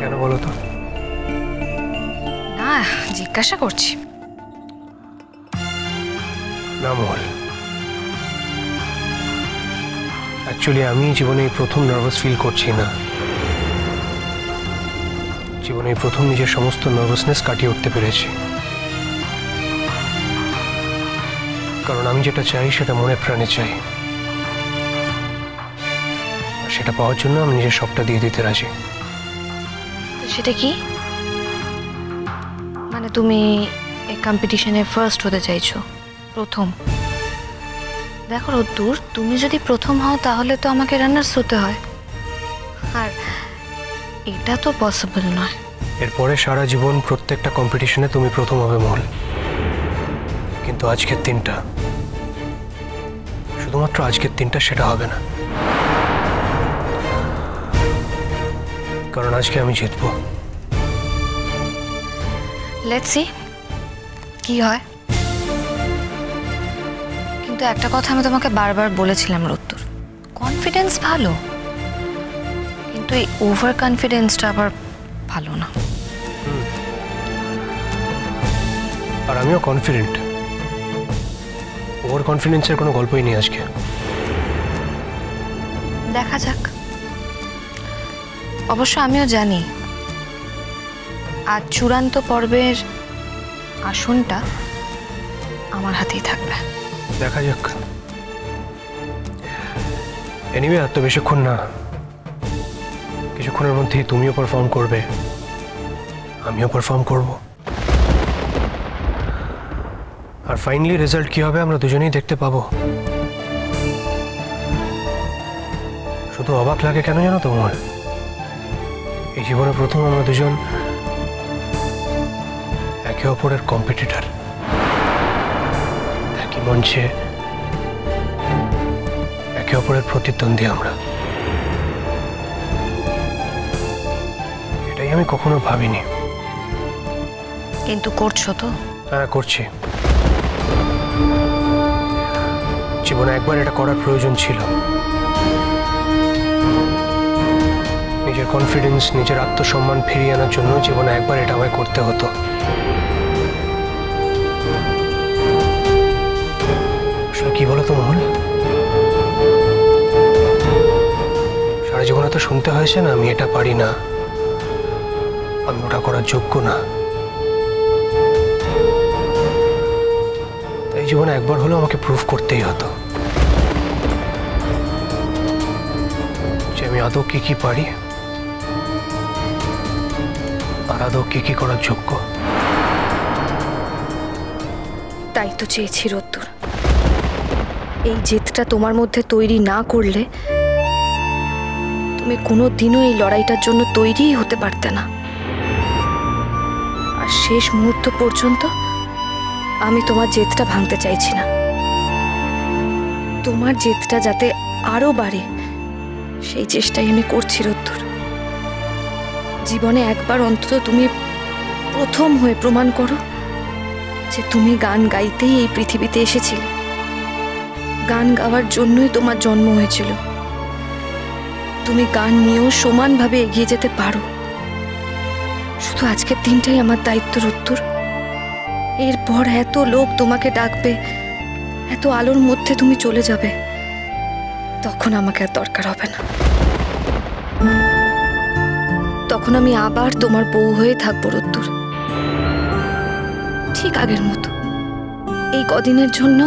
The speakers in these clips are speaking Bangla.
কেন বলো তো? না, জিজ্ঞাসা করছি। না মহল, অ্যাকচুয়ালি আমি জীবনে প্রথম নার্ভাস ফিল করছি না। জীবনে প্রথম নিজের সমস্ত নার্ভাসনেস কাটিয়ে উঠতে পেরেছি। কারণ আমি যেটা চাই সেটা মনে প্রাণে চাই, আর সেটা পাওয়ার জন্য আমি নিজের সবটা দিয়ে দিতে রাজি। সেটা কি? মানে তুমি এই কম্পিটিশনে ফার্স্ট হতে চাইছো, প্রথম? দেখো রোদ্দুর, তুমি যদি প্রথম হও তাহলে তো আমাকে রানার্স হতে হয়, আর এটা তো পসিবল নয়। এরপরে সারা জীবন প্রত্যেকটা কম্পিটিশনে তুমি প্রথম হবে মহল, কিন্তু আজকের দিনটা, শুধুমাত্র আজকের দিনটা সেটা হবে না। কারণ আজকে আমি জিতবো। লেটস সি কি হয়। কিন্তু একটা কথা আমি তোমাকে বারবার বলেছিলাম রোদ্দুর, কনফিডেন্স ভালো, কিন্তু এই ওভার কনফিডেন্সটা আবার ভালো না। আর আমিও কনফিডেন্ট। ওভার কনফিডেন্সের কোনো গল্পই নেই আজকে। দেখা যাক। অবশ্য আমিও জানি আজ চূড়ান্ত পর্বের আসনটা আমার হাতেই থাকবে। দেখা যাক। এনিওয়ে, আর তো বেশিক্ষণ না, কিছুক্ষণের মধ্যেই তুমিও পারফর্ম করবে, আমিও পারফর্ম করব, আর ফাইনালি রেজাল্ট কি হবে আমরা দুজনেই দেখতে পাবো। শুধু অবাক লাগে কেন জানো তোমার? এই জীবনে প্রথম আমরা দুজন একে অপরের কম্পিটিটর, একই মঞ্চে একে অপরের প্রতিদ্বন্দ্বী আমরা। এটাই আমি কখনো ভাবিনি। কিন্তু করছো তো? হ্যাঁ, করছি। জীবনে একবার এটা করার প্রয়োজন ছিল। নিজের কনফিডেন্স, নিজের আত্মসম্মান ফিরিয়ে আনার জন্য জীবনে একবার এটা আমায় করতে হতো। আসলে কি বলো তো মহল, সারা জীবনে তো শুনতে হয়েছে না আমি এটা পারি না, আমি ওটা করার যোগ্য না। তাই জীবনে একবার হলেও আমাকে প্রুভ করতেই হতো যে আমি আদৌ কি পারি, আর আদৌ কি করার যোগ্য। তাই তো চেয়েছি রোদ্দুর, এই জেদটা তোমার মধ্যে তৈরি না করলে তুমি কোনোদিনও এই লড়াইটার জন্য তৈরিই হতে পারতে না। আর শেষ মুহূর্ত পর্যন্ত আমি তোমার জেদটা ভাঙতে চাইছি না। তোমার জেদটা যাতে আরো বাড়ে সেই চেষ্টাই আমি করছি রোদ্দুর। জীবনে একবার অন্তত তুমি প্রথম হয়ে প্রমাণ করো যে তুমি গান গাইতেই এই পৃথিবীতে এসেছিলে, গান গাওয়ার জন্যই তোমার জন্ম হয়েছিল। তুমি গান নিয়েও সমানভাবে এগিয়ে যেতে পারো। শুধু আজকের দিনটাই আমার দায়িত্ব রোদ্দুর। এরপর এত লোক তোমাকে ডাকবে, এত আলোর মধ্যে তুমি চলে যাবে, তখন আমাকে আর দরকার হবে না। তখন আমি আবার তোমার বউ হয়ে থাকবো রোদ্দুর, ঠিক আগের মতো। এই কদিনের জন্য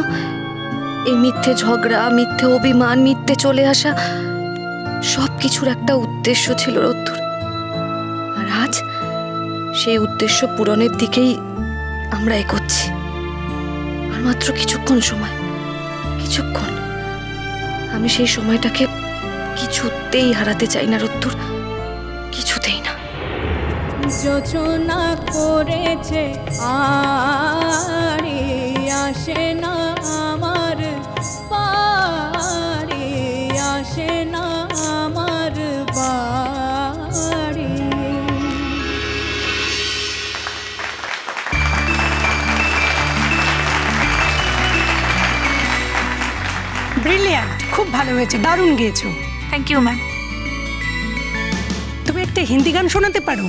এই মিথ্যে ঝগড়া, মিথ্যে অভিমান, মিথ্যে চলে আসা সবকিছুর একটা উদ্দেশ্য ছিল রোদ্দুর। আর আজ সেই উদ্দেশ্য পূরণের দিকেই আমরা এগোচ্ছি। আর মাত্র কিছুক্ষণ সময়, কিছুক্ষণ। আমি সেই সময়টাকে কিছুতেই হারাতে চাই না রোদ্দুর, কিছুতেই না। যোজনা করেছে আরে আসে না আমার বাড়ি, আসে না আমার বাড়ি। ব্রিলিয়ান্ট, খুব ভালো হয়েছে, দারুণ গেয়েছো। Thank you ma'am. তুমি একটা হিন্দি গান শোনাতে পারো?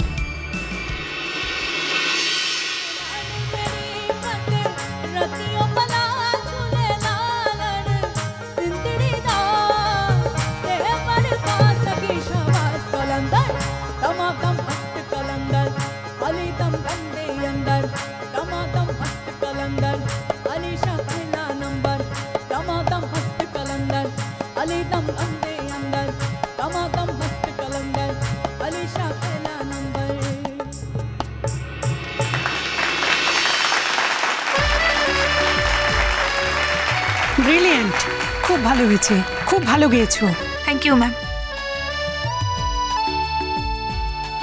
ব্রিলিয়েন্ট, খুব ভালো হয়েছে, খুব ভালো গেয়েছো। Thank you ma'am.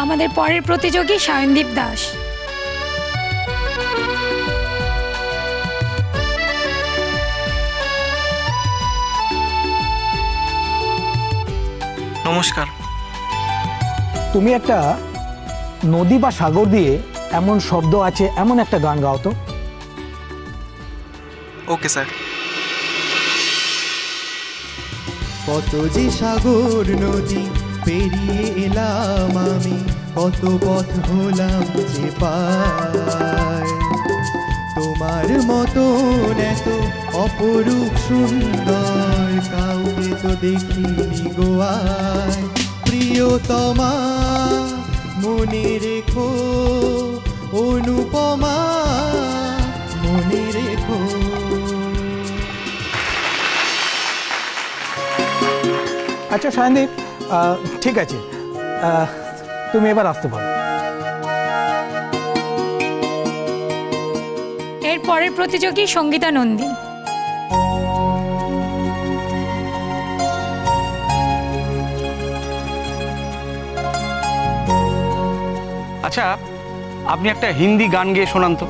আমাদের পরের প্রতিযোগী সায়নদীপ দাস। নমস্কার। তুমি একটা নদী বা সাগর দিয়ে এমন শব্দ আছে এমন একটা গান গাও তো। Okay sir. কত যে সাগর নদী পেরিয়ে এলাম আমি, কত পথ হলাম যে পার, তোমার মতন এত অপরূপ সুন্দর কাউকে তো দেখিনি গোয়ায়। প্রিয়তমা মনে রেখো, অনুপমা মনে রেখো। আচ্ছা সায়নদীপ, ঠিক আছে, তুমি এবার আসতে পারো। এর পরের প্রতিযোগী সঙ্গীতা নন্দী। আচ্ছা, আপনি একটা হিন্দি গান গেয়ে শোনান তো।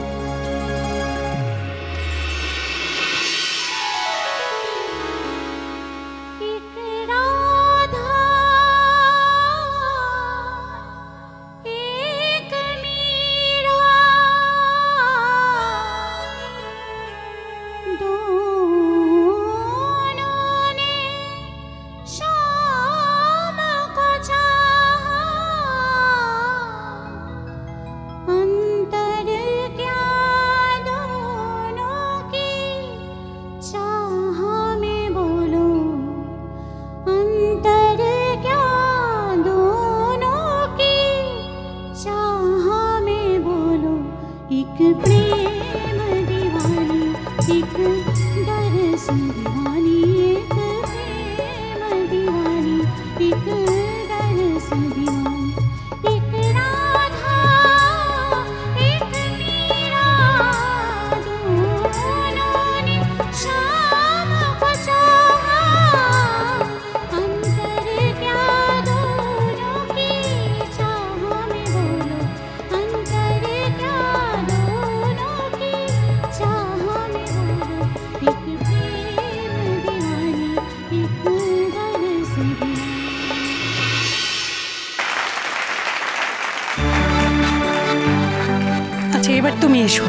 আচ্ছা, এবার তুমি এসো।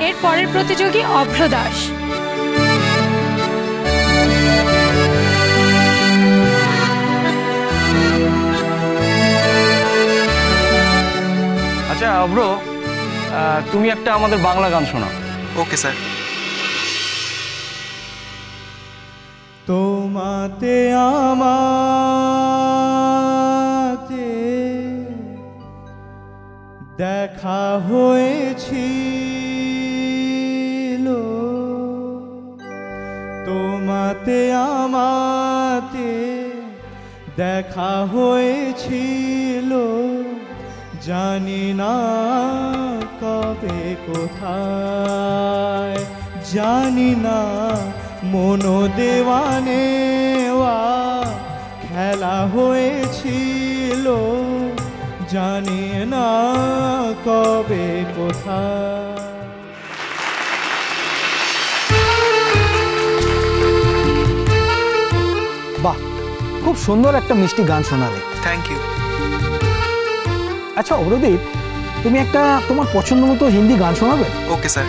এর পরের প্রতিযোগী অভ্র দাস। আচ্ছা অভ্র, তুমি একটা আমাদের বাংলা গান শোনাও। Okay sir. তোমাতে আমাতে দেখা হয়েছিল, তোমাতে আমাতে দেখা হয়েছিল, জানি না কবে কোথায়, জানি না মনো দেওয়ানেওয়া খেলা হয়েছিল, জানি না কবে কোথায়। বাহ, খুব সুন্দর একটা মিষ্টি গান শোনালে। Thank you. আচ্ছা অভ্রদীপ, তুমি একটা তোমার পছন্দ মতো হিন্দি গান শোনাবে? Okay sir.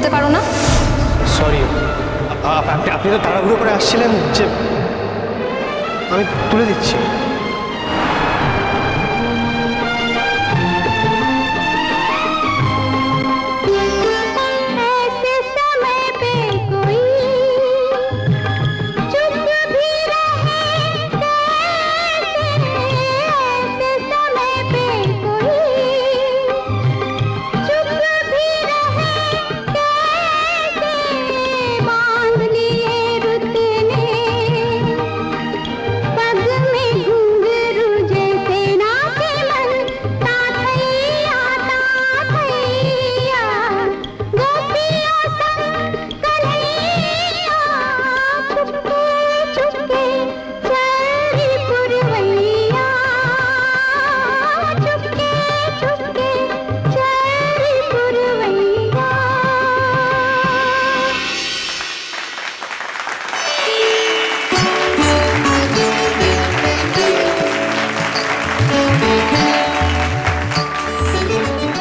তুলতে পারো না? সরি, আপনি তো তাড়াহুড়ো করে আসছিলেন যে আমি তুলে দিচ্ছি। ऐसे समय पे कोई चुप भी रहे कैसे, ऐसे समय पे कोई चुप भी रहे कैसे, बांध लिए रुत ने पग में घुंघरू जैसे नाचे मन, ताथैया ताथैया गोपियों संग कन्हैया, चुपके चुपके चली पुरवैया, चुपके चुपके चली पुरवैया।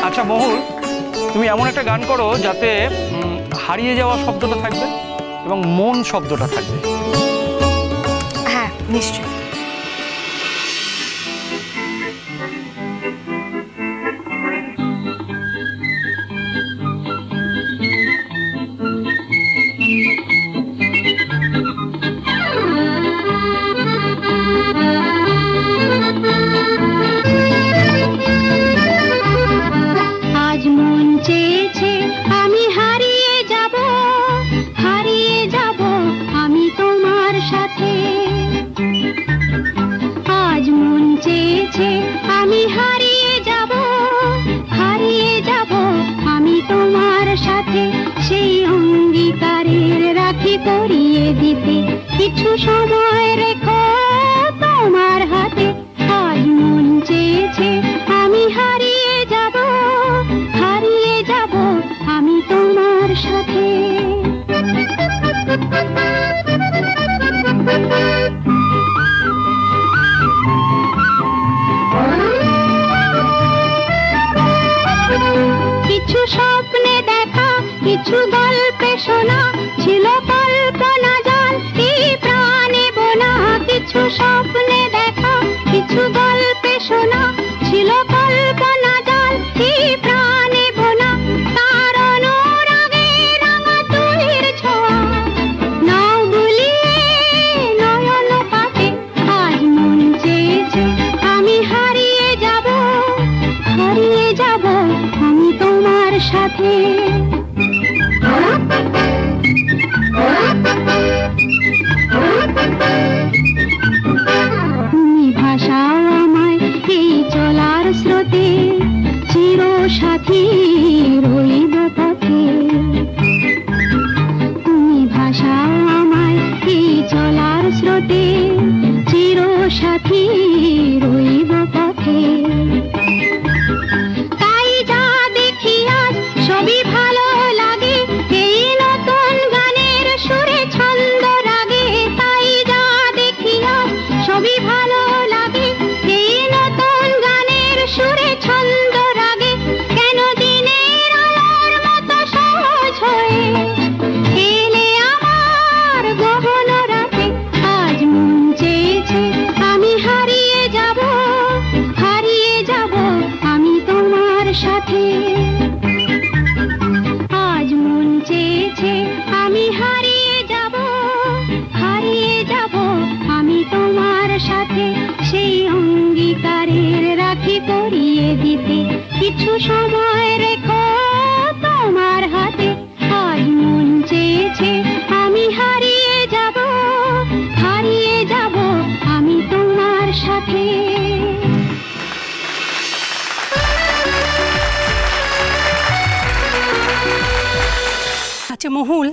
আচ্ছা মহুল, তুমি এমন একটা গান করো যাতে হারিয়ে যাওয়া শব্দটা থাকবে এবং মন শব্দটা থাকবে। হ্যাঁ নিশ্চয়ই। আজ মন চেয়েছে আমি হারিয়ে যাব আমি তোমার সাথে, আজ মন চেয়েছে আমি হারিয়ে যাব আমি তোমার সাথে, সেই অঙ্গীকারের রাখি পরিয়ে দিতে কিছু সময় রেখো তোমার হাতে, আজ মন চেয়েছে আমি হারিয়ে যাব আমি তোমার সাথে। কিছু স্বপ্নে দেখা, কিছু গল্পে শোনা, ছিল কল্পনা জাল এই প্রাণে বোনা, কিছু স্বপ্নে দেখা, কিছু গল্পে শোনা, ছিল কল্পনা জাল এই প্রাণে বোনা, তার অনুরাগে রাঙা তুলির ছোঁয়া নাও বুলিয়ে নয়ন পাতে, আজ মন চেয়েছে আমি হারিয়ে যাব আমি তোমার সাথে। তুমি ভাষাও আমায় এই চলার স্রোতে, চির সাথী রইব পথে, তুমি ভাষাও আমায় এই চলার স্রোতে, চির সাথী রইব পথে, তাই যা দেখি আজ সবই ভালো লাগে, এই নতুন গানের সুরে ছন্দ রাগে, তাই যা দেখি আজ সবই ভালো লাগে, এই নতুন গানের সুরে ছন্দ রাগে, কেন দিনের আলোর মতো সহজ হয়ে এলে আমার গহন রাতে, আজ মন চেয়েছে আমি হারিয়ে যাব আমি তোমার সাথে, আজ মন চেয়েছে আমি হারিয়ে যাব আমি তোমার সাথে, সেই অঙ্গীকারের রাখি পরিয়ে দিতে কিছু সময় রেখো তোমার হাতে, আজ মন চেয়েছে আমি হারিয়ে যাব আমি তোমার সাথে। আচ্ছা মহুল,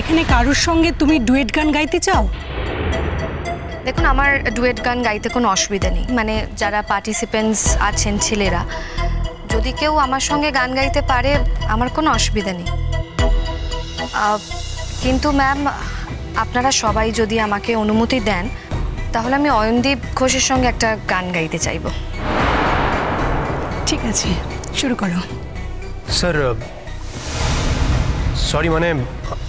এখানে কারোর সঙ্গে তুমি ডুয়েট গান গাইতে চাও? দেখুন, আমার ডুয়েট গান গাইতে কোনো অসুবিধা নেই, মানে যারা পার্টিসিপেন্টস আছেন ছেলেরা, যদি কেউ আমার সঙ্গে গান গাইতে পারে আমার কোনো অসুবিধা নেই, কিন্তু ম্যাম আপনারা সবাই যদি আমাকে অনুমতি দেন তাহলে আমি অয়নদীপ ঘোষের সঙ্গে একটা গান গাইতে চাইব। ঠিক আছে, শুরু করো। স্যার সরি, মানে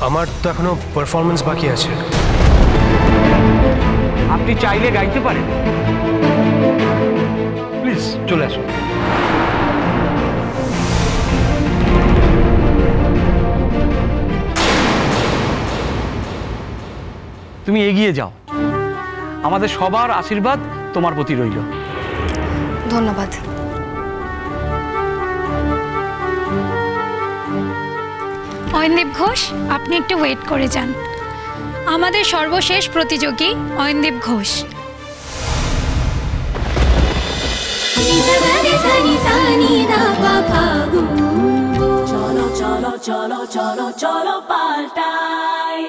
আমার তো এখনো পারফরমেন্স বাকি আছে। আপনি চাইলে গাইতে পারেন, প্লিজ চলে আসুন। তুমি এগিয়ে যাও, আমাদের সবার আশীর্বাদ তোমার প্রতি রইল। ধন্যবাদ। অয়নদীপ ঘোষ, আপনি একটু ওয়েট করে যান। আমাদের সর্বশেষ প্রতিযোগী অয়নদীপ ঘোষ। চলো চলো চলো চলো চলো পাল্টাই।